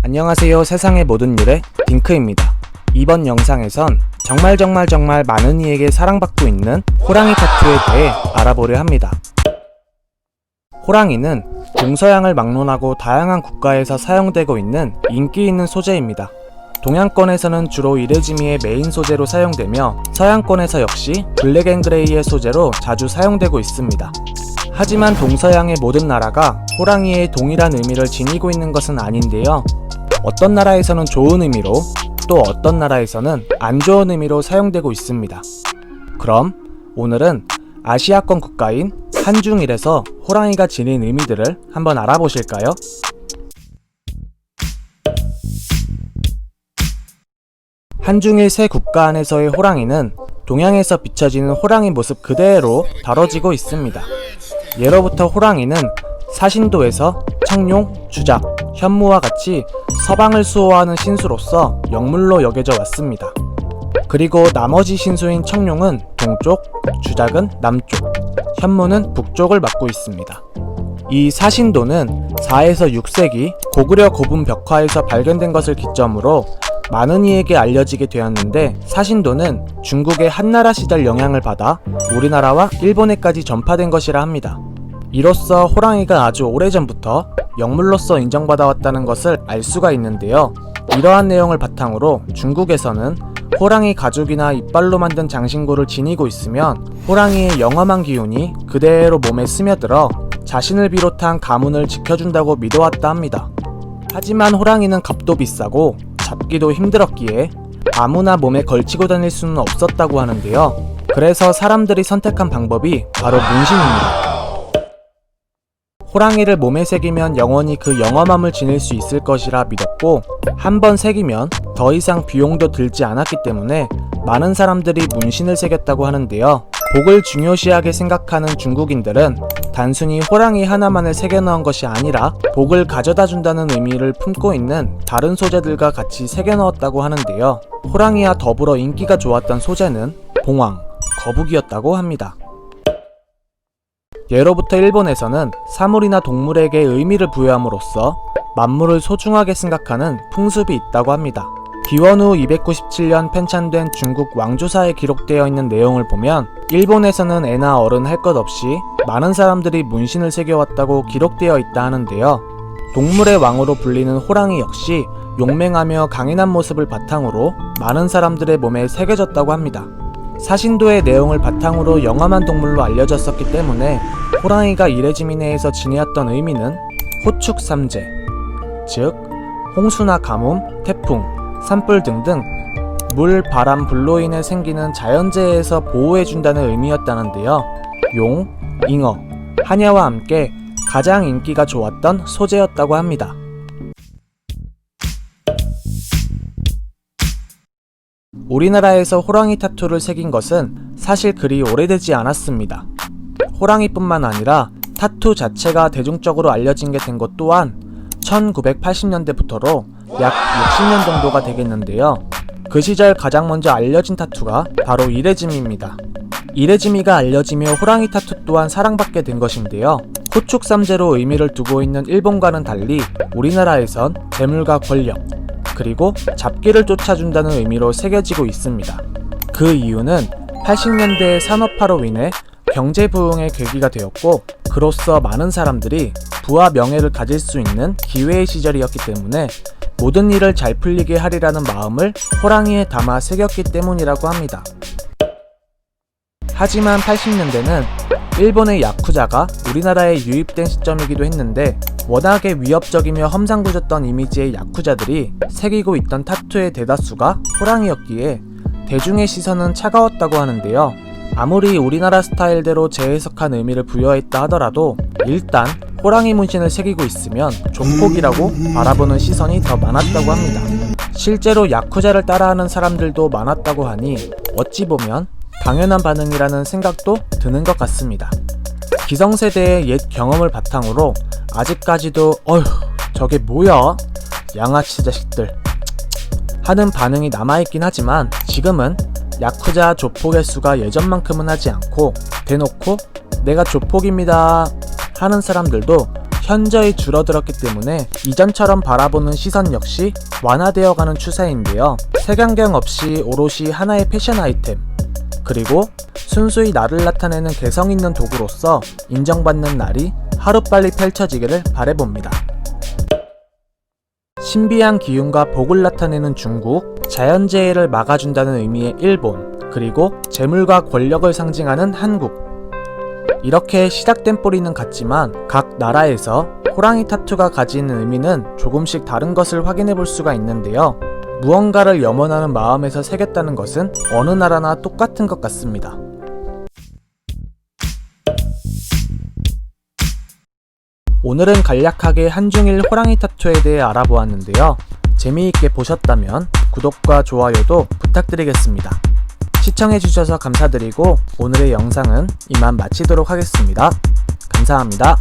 안녕하세요. 세상의 모든 일의 딩크입니다. 이번 영상에선 정말 많은 이에게 사랑받고 있는 호랑이 타투에 대해 알아보려 합니다. 호랑이는 동서양을 막론하고 다양한 국가에서 사용되고 있는 인기 있는 소재입니다. 동양권에서는 주로 이레지미의 메인 소재로 사용되며 서양권에서 역시 블랙 앤 그레이의 소재로 자주 사용되고 있습니다. 하지만 동서양의 모든 나라가 호랑이의 동일한 의미를 지니고 있는 것은 아닌데요. 어떤 나라에서는 좋은 의미로 또 어떤 나라에서는 안 좋은 의미로 사용되고 있습니다. 그럼 오늘은 아시아권 국가인 한중일에서 호랑이가 지닌 의미들을 한번 알아보실까요? 한중일 세 국가 안에서의 호랑이는 동양에서 비춰지는 호랑이 모습 그대로 다뤄지고 있습니다. 예로부터 호랑이는 사신도에서 청룡, 주작, 현무와 같이 서방을 수호하는 신수로서 영물로 여겨져 왔습니다. 그리고 나머지 신수인 청룡은 동쪽, 주작은 남쪽, 현무는 북쪽을 맡고 있습니다. 이 사신도는 4에서 6세기 고구려 고분 벽화에서 발견된 것을 기점으로 많은 이에게 알려지게 되었는데, 사신도는 중국의 한나라 시절 영향을 받아 우리나라와 일본에까지 전파된 것이라 합니다. 이로써 호랑이가 아주 오래전부터 영물로서 인정받아왔다는 것을 알 수가 있는데요. 이러한 내용을 바탕으로 중국에서는 호랑이 가죽이나 이빨로 만든 장신구를 지니고 있으면 호랑이의 영험한 기운이 그대로 몸에 스며들어 자신을 비롯한 가문을 지켜준다고 믿어왔다 합니다. 하지만 호랑이는 값도 비싸고 잡기도 힘들었기에 아무나 몸에 걸치고 다닐 수는 없었다고 하는데요. 그래서 사람들이 선택한 방법이 바로 문신입니다. 호랑이를 몸에 새기면 영원히 그 영험함을 지닐 수 있을 것이라 믿었고, 한번 새기면 더 이상 비용도 들지 않았기 때문에 많은 사람들이 문신을 새겼다고 하는데요. 복을 중요시하게 생각하는 중국인들은 단순히 호랑이 하나만을 새겨넣은 것이 아니라 복을 가져다 준다는 의미를 품고 있는 다른 소재들과 같이 새겨넣었다고 하는데요. 호랑이와 더불어 인기가 좋았던 소재는 봉황, 거북이였다고 합니다. 예로부터 일본에서는 사물이나 동물에게 의미를 부여함으로써 만물을 소중하게 생각하는 풍습이 있다고 합니다. 기원 후 297년 편찬된 중국 왕조사에 기록되어 있는 내용을 보면 일본에서는 애나 어른 할 것 없이 많은 사람들이 문신을 새겨왔다고 기록되어 있다 하는데요. 동물의 왕으로 불리는 호랑이 역시 용맹하며 강인한 모습을 바탕으로 많은 사람들의 몸에 새겨졌다고 합니다. 사신도의 내용을 바탕으로 영험한 동물로 알려졌었기 때문에 호랑이가 이레지미 내에서 지니었던 의미는 호축삼재, 즉 홍수나 가뭄, 태풍, 산불 등등 물, 바람, 불로 인해 생기는 자연재해에서 보호해준다는 의미였다는데요. 용, 잉어, 하냐와 함께 가장 인기가 좋았던 소재였다고 합니다. 우리나라에서 호랑이 타투를 새긴 것은 사실 그리 오래되지 않았습니다. 호랑이뿐만 아니라 타투 자체가 대중적으로 알려진 게 된 것 또한 1980년대부터로 약 60년 정도가 되겠는데요. 그 시절 가장 먼저 알려진 타투가 바로 이레지미입니다. 이레지미가 알려지며 호랑이 타투 또한 사랑받게 된 것인데요. 호축삼재로 의미를 두고 있는 일본과는 달리 우리나라에선 재물과 권력, 그리고 잡기를 쫓아준다는 의미로 새겨지고 있습니다. 그 이유는 80년대의 산업화로 인해 경제 부흥의 계기가 되었고, 그로써 많은 사람들이 부와 명예를 가질 수 있는 기회의 시절이었기 때문에 모든 일을 잘 풀리게 하리라는 마음을 호랑이에 담아 새겼기 때문이라고 합니다. 하지만 80년대는 일본의 야쿠자가 우리나라에 유입된 시점이기도 했는데, 워낙에 위협적이며 험상궂었던 이미지의 야쿠자들이 새기고 있던 타투의 대다수가 호랑이였기에 대중의 시선은 차가웠다고 하는데요. 아무리 우리나라 스타일대로 재해석한 의미를 부여했다 하더라도 일단 호랑이 문신을 새기고 있으면 조폭이라고 바라보는 시선이 더 많았다고 합니다. 실제로 야쿠자를 따라하는 사람들도 많았다고 하니 어찌 보면 당연한 반응이라는 생각도 드는 것 같습니다. 기성세대의 옛 경험을 바탕으로 아직까지도 어휴 저게 뭐야? 양아치 자식들 하는 반응이 남아있긴 하지만, 지금은 야쿠자 조폭의 수가 예전만큼은 하지 않고 대놓고 내가 조폭입니다 하는 사람들도 현저히 줄어들었기 때문에 이전처럼 바라보는 시선 역시 완화되어가는 추세인데요. 색안경 없이 오롯이 하나의 패션 아이템, 그리고 순수히 나를 나타내는 개성 있는 도구로서 인정받는 날이 하루빨리 펼쳐지기를 바라봅니다. 신비한 기운과 복을 나타내는 중국, 자연재해를 막아준다는 의미의 일본, 그리고 재물과 권력을 상징하는 한국. 이렇게 시작된 뿌리는 같지만 각 나라에서 호랑이 타투가 가지는 의미는 조금씩 다른 것을 확인해 볼 수가 있는데요. 무언가를 염원하는 마음에서 새겼다는 것은 어느 나라나 똑같은 것 같습니다. 오늘은 간략하게 한중일 호랑이 타투에 대해 알아보았는데요. 재미있게 보셨다면 구독과 좋아요도 부탁드리겠습니다. 시청해주셔서 감사드리고 오늘의 영상은 이만 마치도록 하겠습니다. 감사합니다.